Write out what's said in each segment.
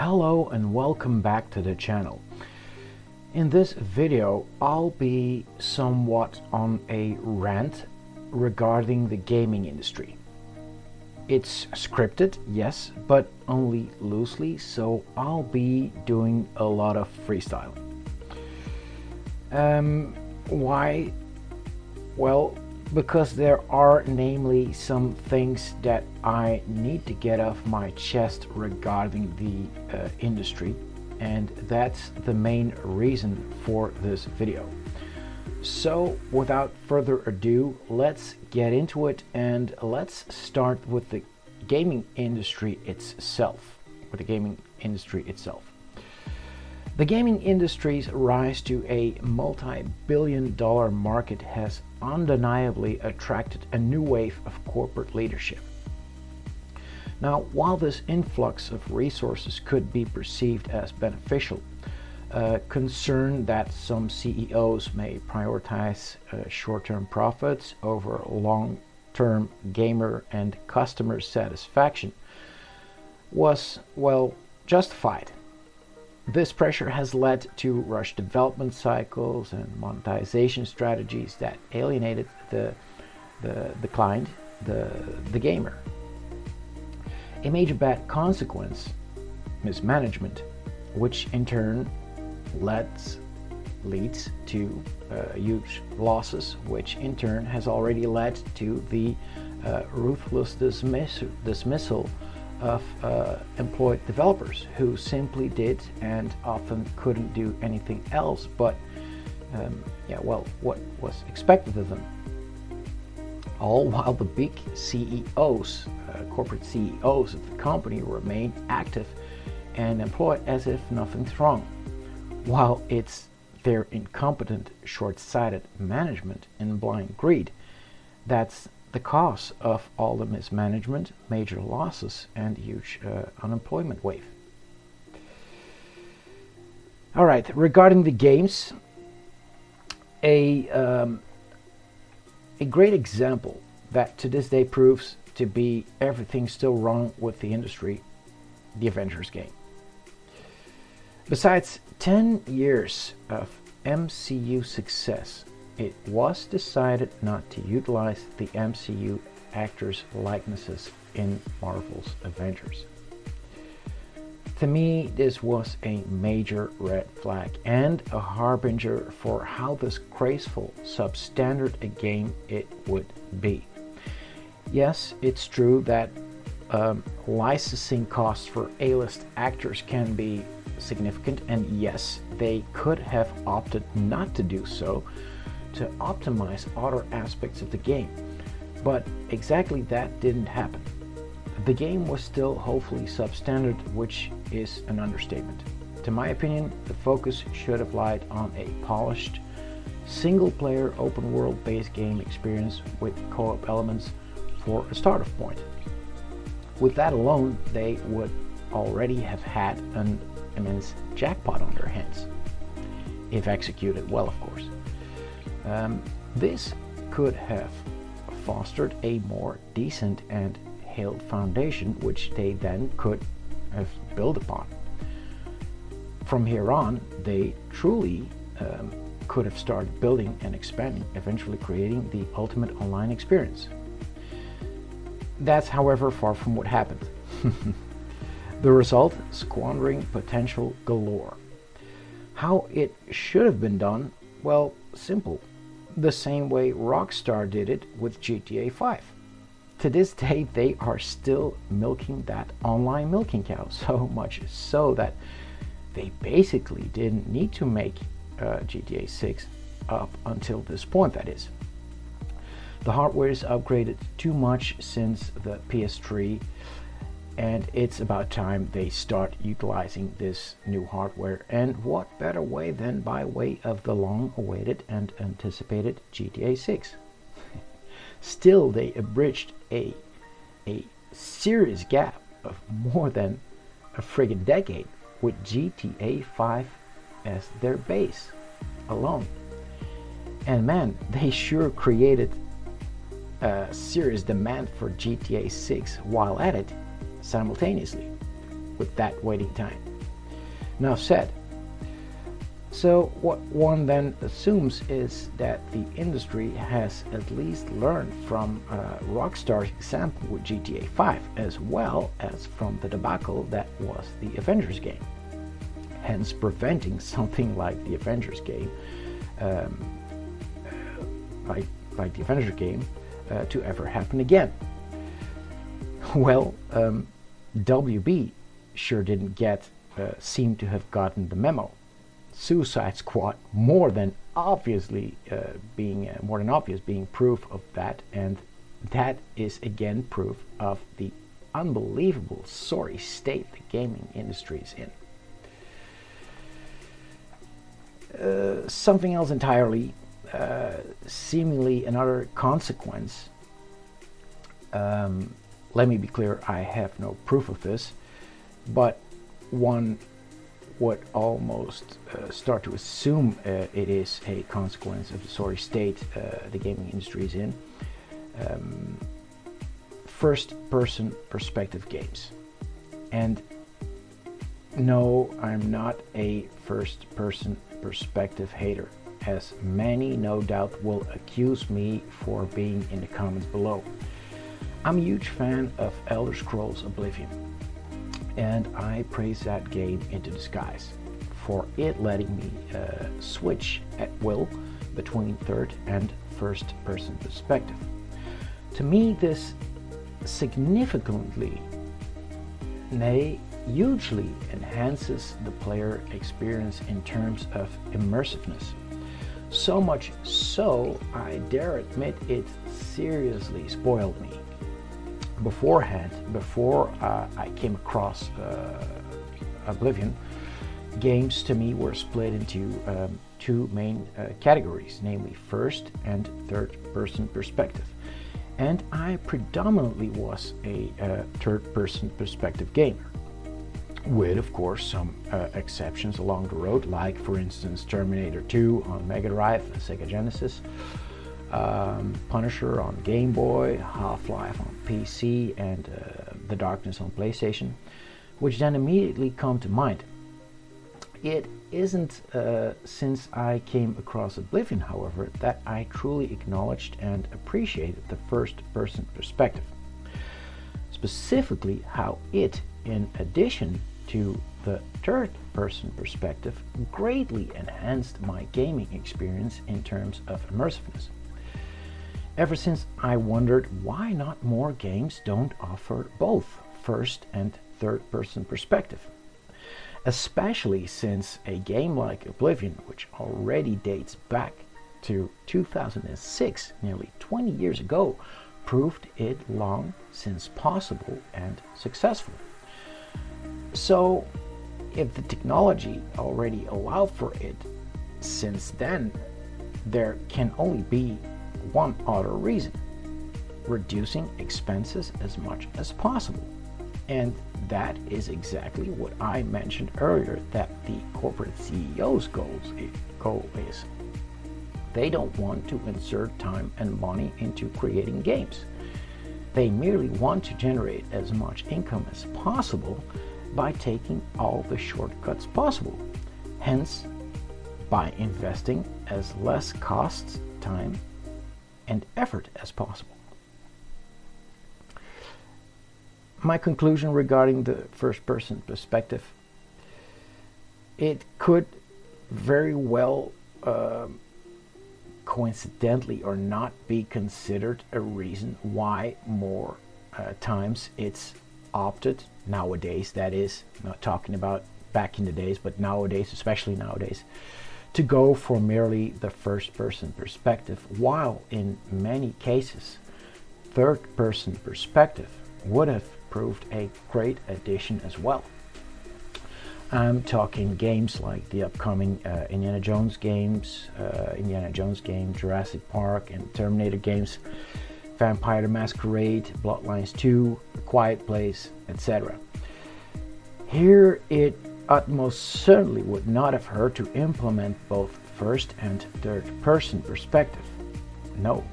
Hello and welcome back to the channel. In this video I'll be somewhat on a rant regarding the gaming industry. It's scripted, yes, but only loosely, so I'll be doing a lot of freestyling. Why? Well, because there are namely some things that I need to get off my chest regarding the industry, and that's the main reason for this video. So without further ado, let's get into it, and let's start with the gaming industry itself. The gaming industry's rise to a multi-billion-dollar market has undeniably attracted a new wave of corporate leadership. Now, while this influx of resources could be perceived as beneficial, concern that some CEOs may prioritize short-term profits over long-term gamer and customer satisfaction was, well, justified. This pressure has led to rushed development cycles and monetization strategies that alienated the client, the gamer. A major bad consequence, mismanagement, which in turn leads to huge losses, which in turn has already led to the ruthless dismissal of employed developers who simply did and often couldn't do anything else but what was expected of them, all while the big CEOs, corporate CEOs of the company remain active and employed as if nothing's wrong, while it's their incompetent, short-sighted management and blind greed that's the cause of all the mismanagement, major losses, and huge unemployment wave. All right, regarding the games, a great example that to this day proves to be everything still wrong with the industry, the Avengers game. Besides 10 years of MCU success, it was decided not to utilize the MCU actors' likenesses in Marvel's Avengers. To me, this was a major red flag and a harbinger for how disgraceful, substandard a game it would be. Yes, it's true that licensing costs for A-list actors can be significant, and yes, they could have opted not to do so to optimize other aspects of the game, but exactly that didn't happen. The game was still hopefully substandard, which is an understatement. To my opinion, the focus should have lied on a polished, single-player, open-world based game experience with co-op elements for a start-off point. With that alone, they would already have had an immense jackpot on their hands, if executed well, of course. This could have fostered a more decent and hailed foundation, which they then could have built upon. From here on, they truly could have started building and expanding, eventually creating the ultimate online experience. That's, however, far from what happened. The result, squandering potential galore. How it should have been done? Well, simple. The same way Rockstar did it with GTA 5. To this day, they are still milking that online milking cow, so much so that they basically didn't need to make GTA 6 up until this point, that is. The hardware is upgraded too much since the PS3, and it's about time they start utilizing this new hardware, and what better way than by way of the long-awaited and anticipated GTA 6. Still, they abridged a serious gap of more than a friggin' decade with GTA 5 as their base alone. And man, they sure created a serious demand for GTA 6 while at it, simultaneously with that waiting time. Now said. So what one then assumes is that the industry has at least learned from Rockstar's example with GTA 5, as well as from the debacle that was the Avengers game, hence preventing something like the Avengers game, to ever happen again. Well, WB sure didn't seem to have gotten the memo. Suicide Squad more than obvious being proof of that, and that is again proof of the unbelievable sorry state the gaming industry is in. Something else entirely, seemingly another consequence. Let me be clear, I have no proof of this, but one would almost start to assume it is a consequence of the sorry state the gaming industry is in. First-person perspective games. And no, I'm not a first-person perspective hater, as many no doubt will accuse me for being in the comments below. I'm a huge fan of Elder Scrolls Oblivion, and I praise that game into the skies for it letting me switch at will between third and first person perspective. To me, this significantly, nay, hugely enhances the player experience in terms of immersiveness. So much so, I dare admit it seriously spoiled me. Beforehand, before I came across Oblivion, games to me were split into two main categories, namely first and third person perspective. And I predominantly was a third person perspective gamer, with of course some exceptions along the road, like for instance Terminator 2 on Mega Drive and Sega Genesis, Punisher on Game Boy, Half-Life on PC, and The Darkness on PlayStation, which then immediately come to mind. It isn't since I came across Oblivion, however, that I truly acknowledged and appreciated the first-person perspective. Specifically, how it, in addition to the third-person perspective, greatly enhanced my gaming experience in terms of immersiveness. Ever since I wondered why not more games don't offer both first and third person perspective. Especially since a game like Oblivion, which already dates back to 2006, nearly 20 years ago, proved it long since possible and successful. So, if the technology already allowed for it since then, there can only be one other reason: reducing expenses as much as possible. And that is exactly what I mentioned earlier, that the corporate CEO's goal is. They don't want to insert time and money into creating games. They merely want to generate as much income as possible by taking all the shortcuts possible, hence by investing as less costs, time, and effort as possible. My conclusion regarding the first-person perspective: it could very well coincidentally or not be considered a reason why more times it's opted nowadays, that is, not talking about back in the days, but nowadays, especially nowadays, to go for merely the first-person perspective, while in many cases third-person perspective would have proved a great addition as well. I'm talking games like the upcoming Indiana Jones game, Jurassic Park and Terminator games, Vampire the Masquerade, Bloodlines 2, A Quiet Place, etc. Here it utmost certainly would not have hurt to implement both first and third person perspective. No,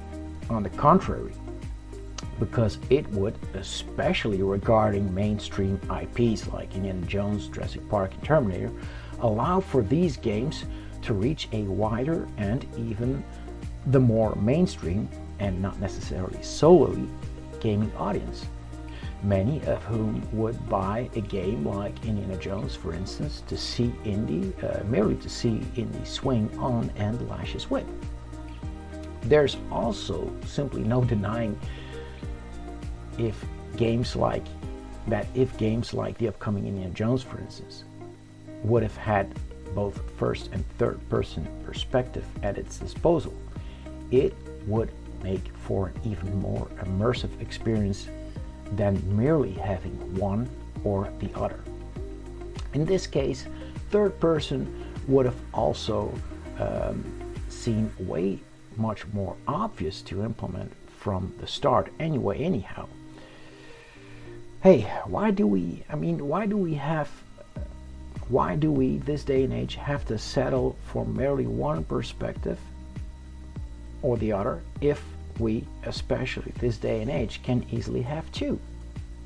on the contrary, because it would, especially regarding mainstream IPs like Indiana Jones, Jurassic Park, and Terminator, allow for these games to reach a wider and even the more mainstream and not necessarily solely gaming audience, many of whom would buy a game like Indiana Jones, for instance, to see Indy, merely to see Indy swing on and lash his whip. There's also simply no denying if games like the upcoming Indiana Jones, for instance, would have had both first and third person perspective at its disposal, it would make for an even more immersive experience than merely having one or the other. In this case, third person would have also seemed way much more obvious to implement from the start anyhow. Hey, why do we this day and age have to settle for merely one perspective or the other if we, especially this day and age, can easily have two?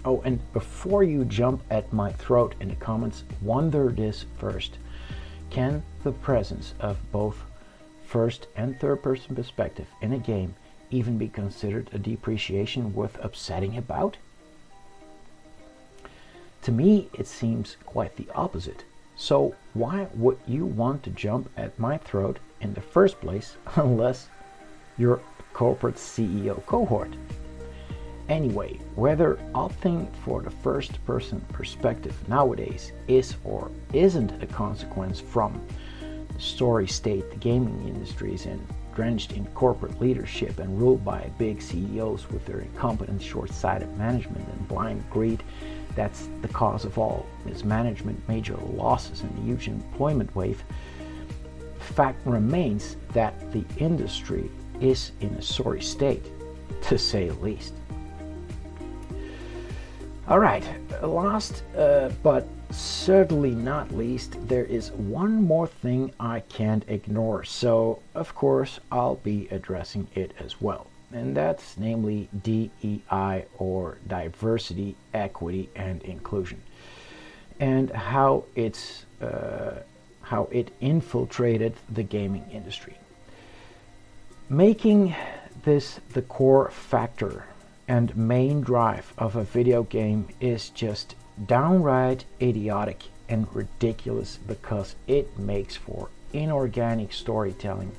Oh, and before you jump at my throat in the comments, wonder this first. Can the presence of both first and third person perspective in a game even be considered a depreciation worth upsetting about? To me, it seems quite the opposite. So why would you want to jump at my throat in the first place unless you're a corporate CEO cohort? Anyway, whether opting for the first person perspective nowadays is or isn't a consequence from the sorry state the gaming industry is in, drenched in corporate leadership and ruled by big CEOs with their incompetent, short-sighted management and blind greed, that's the cause of all mismanagement, major losses, and the huge employment wave. Fact remains that the industry is in a sorry state, to say the least. Alright, last but certainly not least, there is one more thing I can't ignore, so of course I'll be addressing it as well. And that's namely DEI, or diversity, equity, and inclusion, and how it infiltrated the gaming industry, making this the core factor and main drive of a video game is just downright idiotic and ridiculous, because it makes for inorganic storytelling,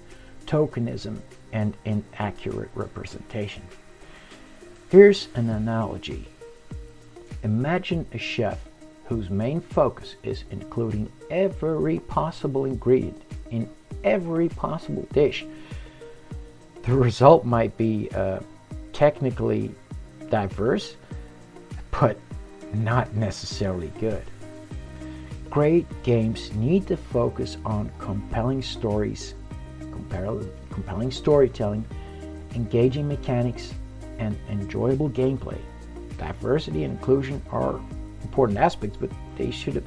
tokenism, and inaccurate representation. Here's an analogy. Imagine a chef whose main focus is including every possible ingredient in every possible dish. The result might be technically diverse, but not necessarily good. Great games need to focus on compelling stories, compelling storytelling, engaging mechanics, and enjoyable gameplay. Diversity and inclusion are important aspects, but they should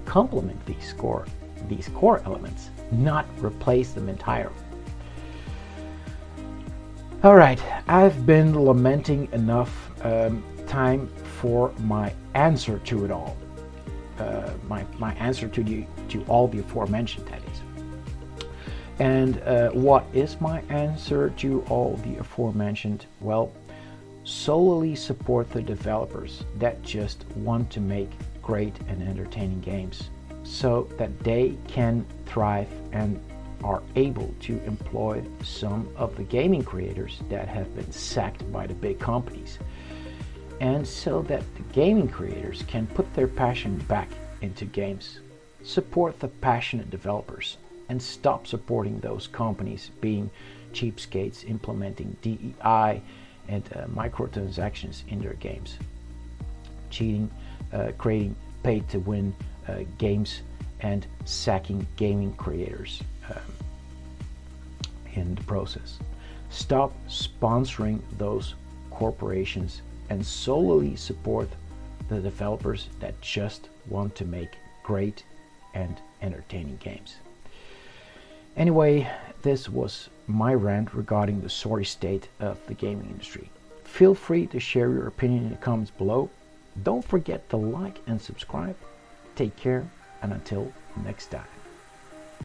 complement these core elements, not replace them entirely. Alright, I've been lamenting enough time for my answer to it all. My answer to all the aforementioned, that is. And what is my answer to all the aforementioned? Well, solely support the developers that just want to make great and entertaining games, so that they can thrive and are able to employ some of the gaming creators that have been sacked by the big companies, and so that the gaming creators can put their passion back into games. Support the passionate developers and stop supporting those companies being cheapskates implementing DEI and microtransactions in their games, cheating, creating pay-to-win games, and sacking gaming creators in the process. Stop sponsoring those corporations and solely support the developers that just want to make great and entertaining games. Anyway, this was my rant regarding the sorry state of the gaming industry. Feel free to share your opinion in the comments below. Don't forget to like and subscribe. Take care, and until next time.